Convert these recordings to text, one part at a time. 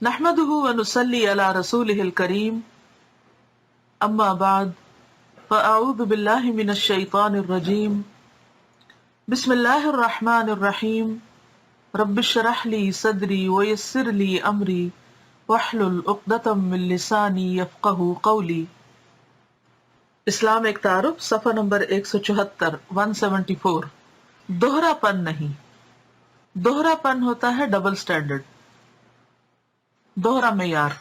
نحمده ونصلي على رسوله الكريم اما بعد فاعوذ بالله من الشيطان الرجيم بسم الله الرحمن الرحيم رب اشرح لي صدري ويسر لي امري واحلل عقدة من لساني يفقهوا قولي۔ اسلام ایک تعارف، صفحہ نمبر 174 174۔ دوہرا پن نہیں، دوہرا پن ہوتا ہے ڈبل سٹینڈرڈ، دوہرا معیار،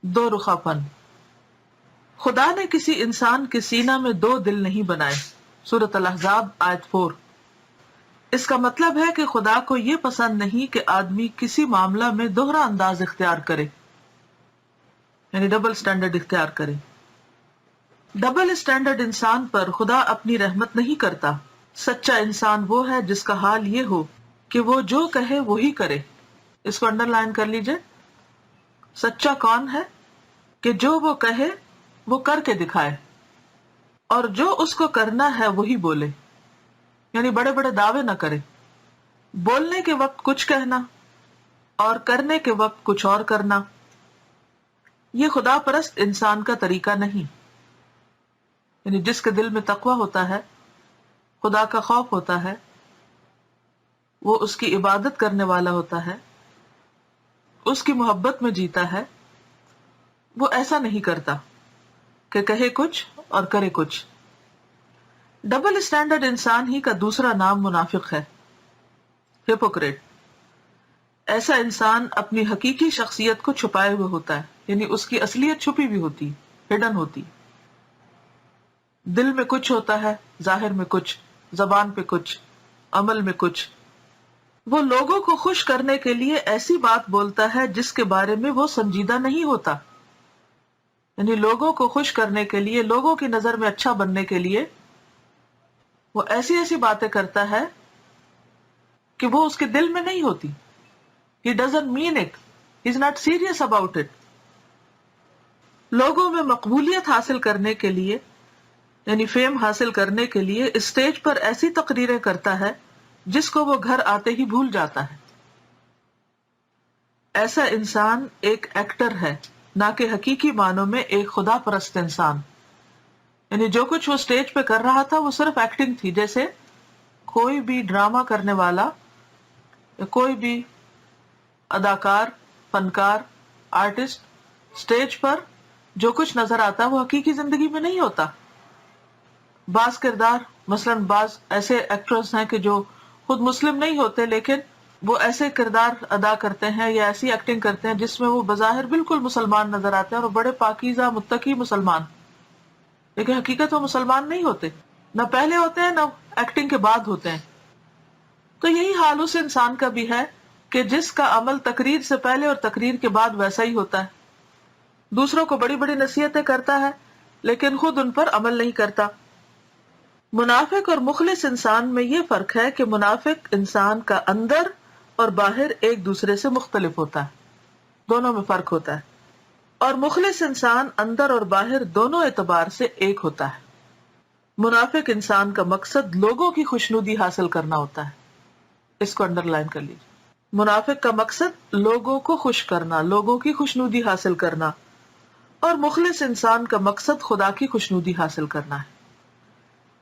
دو رخا پن۔ خدا نے کسی انسان کے سینہ میں دو دل نہیں بنائے، سورۃ الاحزاب آیت 4۔ اس کا مطلب ہے کہ خدا کو یہ پسند نہیں کہ آدمی کسی معاملہ میں دوہرا انداز اختیار کرے، یعنی ڈبل سٹینڈرڈ اختیار کرے۔ ڈبل سٹینڈرڈ انسان پر خدا اپنی رحمت نہیں کرتا۔ سچا انسان وہ ہے جس کا حال یہ ہو کہ وہ جو کہے وہی کرے۔ اس کو انڈر لائن کر لیجئے۔ سچا کون ہے؟ کہ جو وہ کہے وہ کر کے دکھائے، اور جو اس کو کرنا ہے وہی بولے، یعنی بڑے بڑے دعوے نہ کرے، بولنے کے وقت کچھ کہنا اور کرنے کے وقت کچھ اور کرنا۔ یہ خدا پرست انسان کا طریقہ نہیں، یعنی جس کے دل میں تقویٰ ہوتا ہے، خدا کا خوف ہوتا ہے، وہ اس کی عبادت کرنے والا ہوتا ہے، اس کی محبت میں جیتا ہے، وہ ایسا نہیں کرتا کہ کہے کچھ اور کرے کچھ۔ ڈبل سٹینڈرڈ انسان ہی کا دوسرا نام منافق ہے، ہپوکریٹ۔ ایسا انسان اپنی حقیقی شخصیت کو چھپائے ہوئے ہوتا ہے، یعنی اس کی اصلیت چھپی ہوئی ہوتی، ہڈن ہوتی۔ دل میں کچھ ہوتا ہے، ظاہر میں کچھ، زبان پہ کچھ، عمل میں کچھ۔ وہ لوگوں کو خوش کرنے کے لیے ایسی بات بولتا ہے جس کے بارے میں وہ سنجیدہ نہیں ہوتا، یعنی لوگوں کو خوش کرنے کے لیے، لوگوں کی نظر میں اچھا بننے کے لیے وہ ایسی ایسی باتیں کرتا ہے کہ وہ اس کے دل میں نہیں ہوتی۔ He doesn't mean it. He's not serious about it. لوگوں میں مقبولیت حاصل کرنے کے لیے، یعنی فیم حاصل کرنے کے لیے اسٹیج پر ایسی تقریریں کرتا ہے جس کو وہ گھر آتے ہی بھول جاتا ہے۔ ایسا انسان ایک ایکٹر ہے، نہ کہ حقیقی معنوں میں ایک خدا پرست انسان۔ یعنی جو کچھ وہ اسٹیج پہ کر رہا تھا وہ صرف ایکٹنگ تھی، جیسے کوئی بھی ڈرامہ کرنے والا یا کوئی بھی اداکار، فنکار، آرٹسٹ اسٹیج پر جو کچھ نظر آتا ہے وہ حقیقی زندگی میں نہیں ہوتا۔ بعض کردار، مثلاً بعض ایسے ایکٹرز ہیں کہ جو خود مسلم نہیں ہوتے لیکن وہ ایسے کردار ادا کرتے ہیں یا ایسی ایکٹنگ کرتے ہیں جس میں وہ بظاہر بالکل مسلمان نظر آتے ہیں اور بڑے پاکیزہ متقی مسلمان، لیکن حقیقت وہ مسلمان نہیں ہوتے، نہ پہلے ہوتے ہیں نہ ایکٹنگ کے بعد ہوتے ہیں۔ تو یہی حال اس انسان کا بھی ہے کہ جس کا عمل تقریر سے پہلے اور تقریر کے بعد ویسا ہی ہوتا ہے، دوسروں کو بڑی بڑی نصیحتیں کرتا ہے لیکن خود ان پر عمل نہیں کرتا۔ منافق اور مخلص انسان میں یہ فرق ہے کہ منافق انسان کا اندر اور باہر ایک دوسرے سے مختلف ہوتا ہے، دونوں میں فرق ہوتا ہے، اور مخلص انسان اندر اور باہر دونوں اعتبار سے ایک ہوتا ہے۔ منافق انسان کا مقصد لوگوں کی خوشنودی حاصل کرنا ہوتا ہے، اس کو انڈر لائن کر لیجیے۔ منافق کا مقصد لوگوں کو خوش کرنا، لوگوں کی خوشنودی حاصل کرنا، اور مخلص انسان کا مقصد خدا کی خوشنودی حاصل کرنا ہے۔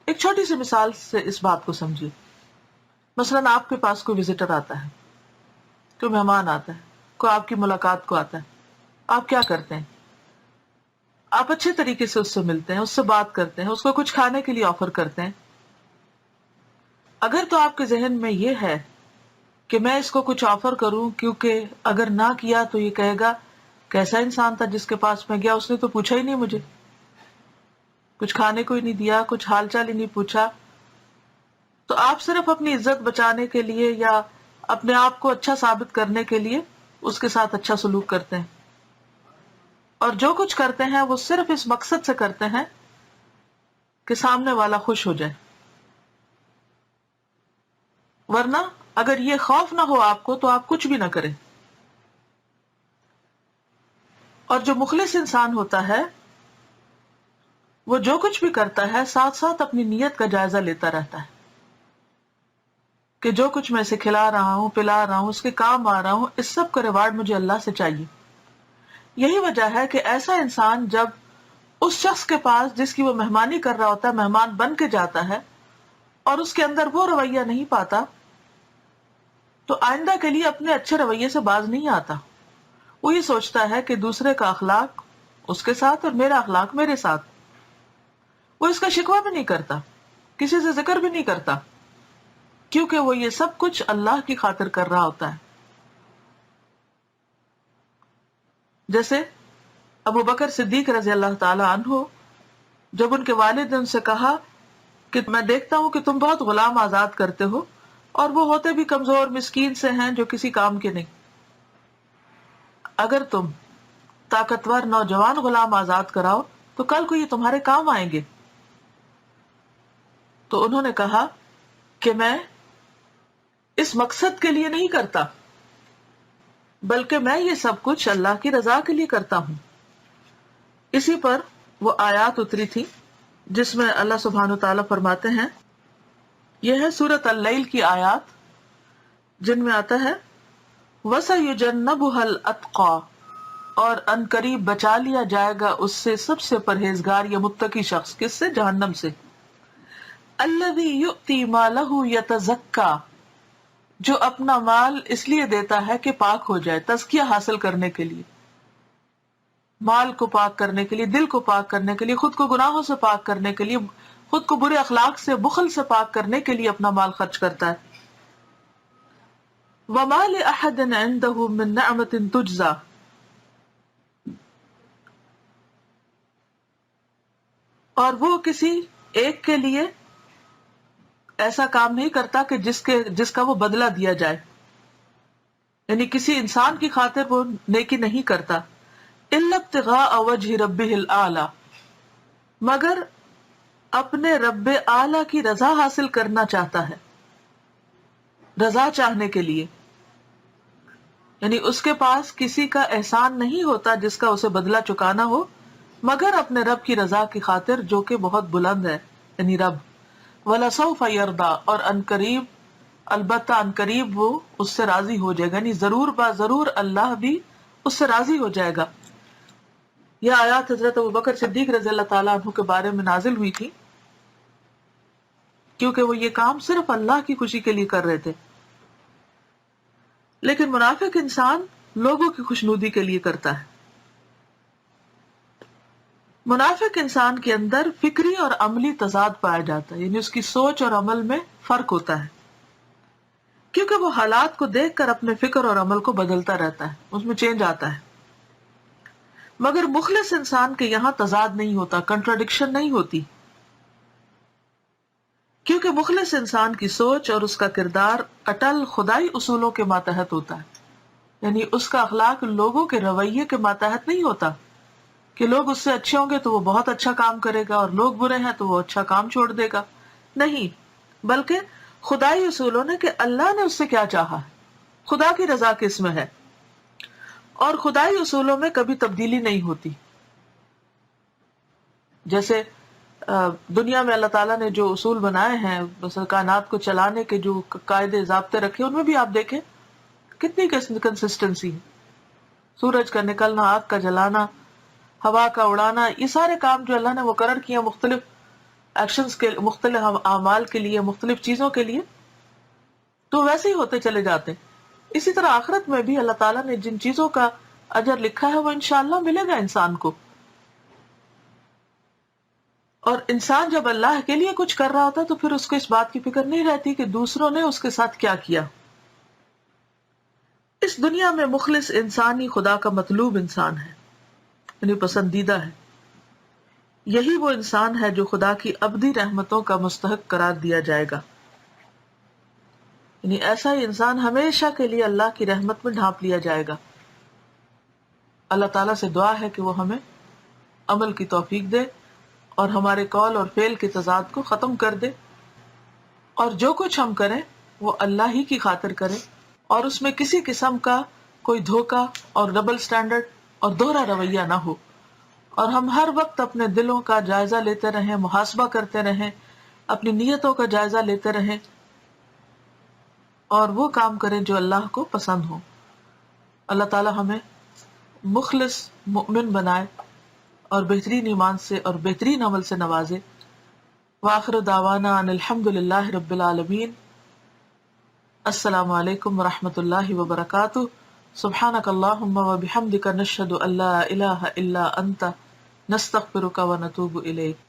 ایک چھوٹی سی مثال سے اس بات کو سمجھیے۔ مثلاً آپ کے پاس کوئی وزٹر آتا ہے، کوئی مہمان آتا ہے، کوئی آپ کی ملاقات کو آتا ہے، آپ کیا کرتے ہیں؟ آپ اچھے طریقے سے اس سے ملتے ہیں، اس سے بات کرتے ہیں، اس کو کچھ کھانے کے لیے آفر کرتے ہیں۔ اگر تو آپ کے ذہن میں یہ ہے کہ میں اس کو کچھ آفر کروں، کیونکہ اگر نہ کیا تو یہ کہے گا کیسا انسان تھا جس کے پاس میں گیا، اس نے تو پوچھا ہی نہیں مجھے، کچھ کھانے کو ہی نہیں دیا، کچھ حال چال ہی نہیں پوچھا، تو آپ صرف اپنی عزت بچانے کے لیے یا اپنے آپ کو اچھا ثابت کرنے کے لیے اس کے ساتھ اچھا سلوک کرتے ہیں، اور جو کچھ کرتے ہیں وہ صرف اس مقصد سے کرتے ہیں کہ سامنے والا خوش ہو جائے۔ ورنہ اگر یہ خوف نہ ہو آپ کو تو آپ کچھ بھی نہ کریں۔ اور جو مخلص انسان ہوتا ہے وہ جو کچھ بھی کرتا ہے ساتھ ساتھ اپنی نیت کا جائزہ لیتا رہتا ہے کہ جو کچھ میں اسے کھلا رہا ہوں، پلا رہا ہوں، اس کے کام آ رہا ہوں، اس سب کا ریوارڈ مجھے اللہ سے چاہیے. یہی وجہ ہے کہ ایسا انسان جب اس شخص کے پاس جس کی وہ مہمانی کر رہا ہوتا ہے مہمان بن کے جاتا ہے اور اس کے اندر وہ رویہ نہیں پاتا تو آئندہ کے لیے اپنے اچھے رویے سے باز نہیں آتا. وہ یہ سوچتا ہے کہ دوسرے کا اخلاق اس کے ساتھ اور میرا اخلاق میرے ساتھ. وہ اس کا شکوہ بھی نہیں کرتا، کسی سے ذکر بھی نہیں کرتا، کیونکہ وہ یہ سب کچھ اللہ کی خاطر کر رہا ہوتا ہے. جیسے ابو بکر صدیق رضی اللہ تعالی عنہ، جب ان کے والد نے ان سے کہا کہ میں دیکھتا ہوں کہ تم بہت غلام آزاد کرتے ہو اور وہ ہوتے بھی کمزور مسکین سے ہیں جو کسی کام کے نہیں، اگر تم طاقتور نوجوان غلام آزاد کراؤ تو کل کو یہ تمہارے کام آئیں گے. تو انہوں نے کہا کہ میں اس مقصد کے لیے نہیں کرتا بلکہ میں یہ سب کچھ اللہ کی رضا کے لیے کرتا ہوں. اسی پر وہ آیات اتری تھی جس میں اللہ سبحانہ وتعالی فرماتے ہیں، یہ ہے سورۃ اللیل کی آیات جن میں آتا ہے وَسَيُجَنَّبُهَا الْأَتْقَى، اور ان قریب بچا لیا جائے گا اس سے سب سے پرہیزگار یا متقی شخص. کس سے؟ جہنم سے. الَّذِي يُؤْتِي مَالَهُ يَتَزَكَّى، جو اپنا مال اس لیے دیتا ہے کہ پاک ہو جائے، تزکیہ حاصل کرنے کے لیے، مال کو پاک کرنے کے لیے، دل کو پاک کرنے کے لیے، خود کو گناہوں سے پاک کرنے کے لیے، خود کو برے اخلاق سے، بخل سے پاک کرنے کے لیے اپنا مال خرچ کرتا ہے. وَمَا لِأَحَدٍ عِندَهُ مِن نِعْمَةٍ تُجْزَى، اور وہ کسی ایک کے لیے ایسا کام نہیں کرتا کہ جس کا وہ بدلہ دیا جائے، یعنی کسی انسان کی خاطر وہ نیکی نہیں کرتا. إِلَّا ابْتِغَاءَ وَجْهِ رَبِّهِ الْأَعْلَى، مگر اپنے رب اعلیٰ کی رضا حاصل کرنا چاہتا ہے، رضا چاہنے کے لیے، یعنی اس کے پاس کسی کا احسان نہیں ہوتا جس کا اسے بدلہ چکانا ہو مگر اپنے رب کی رضا کی خاطر جو کہ بہت بلند ہے، یعنی رب. وَلَسَوْفَ يَرْضَى، اور ان قریب، البتہ ان قریب وہ اس سے راضی ہو جائے گا، یعنی ضرور با ضرور اللہ بھی اس سے راضی ہو جائے گا. یہ آیات حضرت ابوبکر صدیق رضی اللہ تعالیٰ عنہ کے بارے میں نازل ہوئی تھی کیونکہ وہ یہ کام صرف اللہ کی خوشی کے لیے کر رہے تھے. لیکن منافق انسان لوگوں کی خوشنودی کے لیے کرتا ہے. منافق انسان کے اندر فکری اور عملی تضاد پایا جاتا ہے، یعنی اس کی سوچ اور عمل میں فرق ہوتا ہے، کیونکہ وہ حالات کو دیکھ کر اپنے فکر اور عمل کو بدلتا رہتا ہے، اس میں چینج آتا ہے. مگر مخلص انسان کے یہاں تضاد نہیں ہوتا، کنٹراڈکشن نہیں ہوتی، کیونکہ مخلص انسان کی سوچ اور اس کا کردار اٹل خدائی اصولوں کے ماتحت ہوتا ہے. یعنی اس کا اخلاق لوگوں کے رویے کے ماتحت نہیں ہوتا کہ لوگ اس سے اچھے ہوں گے تو وہ بہت اچھا کام کرے گا اور لوگ برے ہیں تو وہ اچھا کام چھوڑ دے گا. نہیں، بلکہ خدائی اصولوں نے کہ اللہ نے اس سے کیا چاہا ہے، خدا کی رضا کس میں ہے، اور خدائی اصولوں میں کبھی تبدیلی نہیں ہوتی. جیسے دنیا میں اللہ تعالیٰ نے جو اصول بنائے ہیں، مثلا کائنات کو چلانے کے جو قاعدے ضابطے رکھے، ان میں بھی آپ دیکھیں کتنی کنسسٹنسی ہے. سورج کا نکلنا، آگ کا جلانا، ہوا کا اڑانا، یہ سارے کام جو اللہ نے مقرر کیے مختلف ایکشنز کے، مختلف اعمال کے لیے، مختلف چیزوں کے لیے، تو ویسے ہی ہوتے چلے جاتے ہیں. اسی طرح آخرت میں بھی اللہ تعالیٰ نے جن چیزوں کا اجر لکھا ہے وہ انشاءاللہ ملے گا انسان کو. اور انسان جب اللہ کے لیے کچھ کر رہا ہوتا ہے تو پھر اس کو اس بات کی فکر نہیں رہتی کہ دوسروں نے اس کے ساتھ کیا کیا. اس دنیا میں مخلص انسان ہی خدا کا مطلوب انسان ہے، یعنی پسندیدہ ہے. یہی وہ انسان ہے جو خدا کی ابدی رحمتوں کا مستحق قرار دیا جائے گا. یعنی ایسا ہی انسان ہمیشہ کے لیے اللہ کی رحمت میں ڈھانپ لیا جائے گا. اللہ تعالیٰ سے دعا ہے کہ وہ ہمیں عمل کی توفیق دے اور ہمارے قول اور فعل کے تضاد کو ختم کر دے، اور جو کچھ ہم کریں وہ اللہ ہی کی خاطر کریں، اور اس میں کسی قسم کا کوئی دھوکہ اور ڈبل سٹینڈرڈ اور دوہرا رویہ نہ ہو. اور ہم ہر وقت اپنے دلوں کا جائزہ لیتے رہیں، محاسبہ کرتے رہیں، اپنی نیتوں کا جائزہ لیتے رہیں اور وہ کام کریں جو اللہ کو پسند ہو۔ اللہ تعالی ہمیں مخلص مؤمن بنائے اور بہترین ایمان سے اور بہترین عمل سے نوازے۔ وآخر دعوانا ان الحمد للہ رب العالمین۔ السلام علیکم ورحمۃ اللہ وبرکاتہ۔ سبحانک اللہم وبحمدک، نشہد ان لا الہ الا انت، نستغفرک ونتوب الیک۔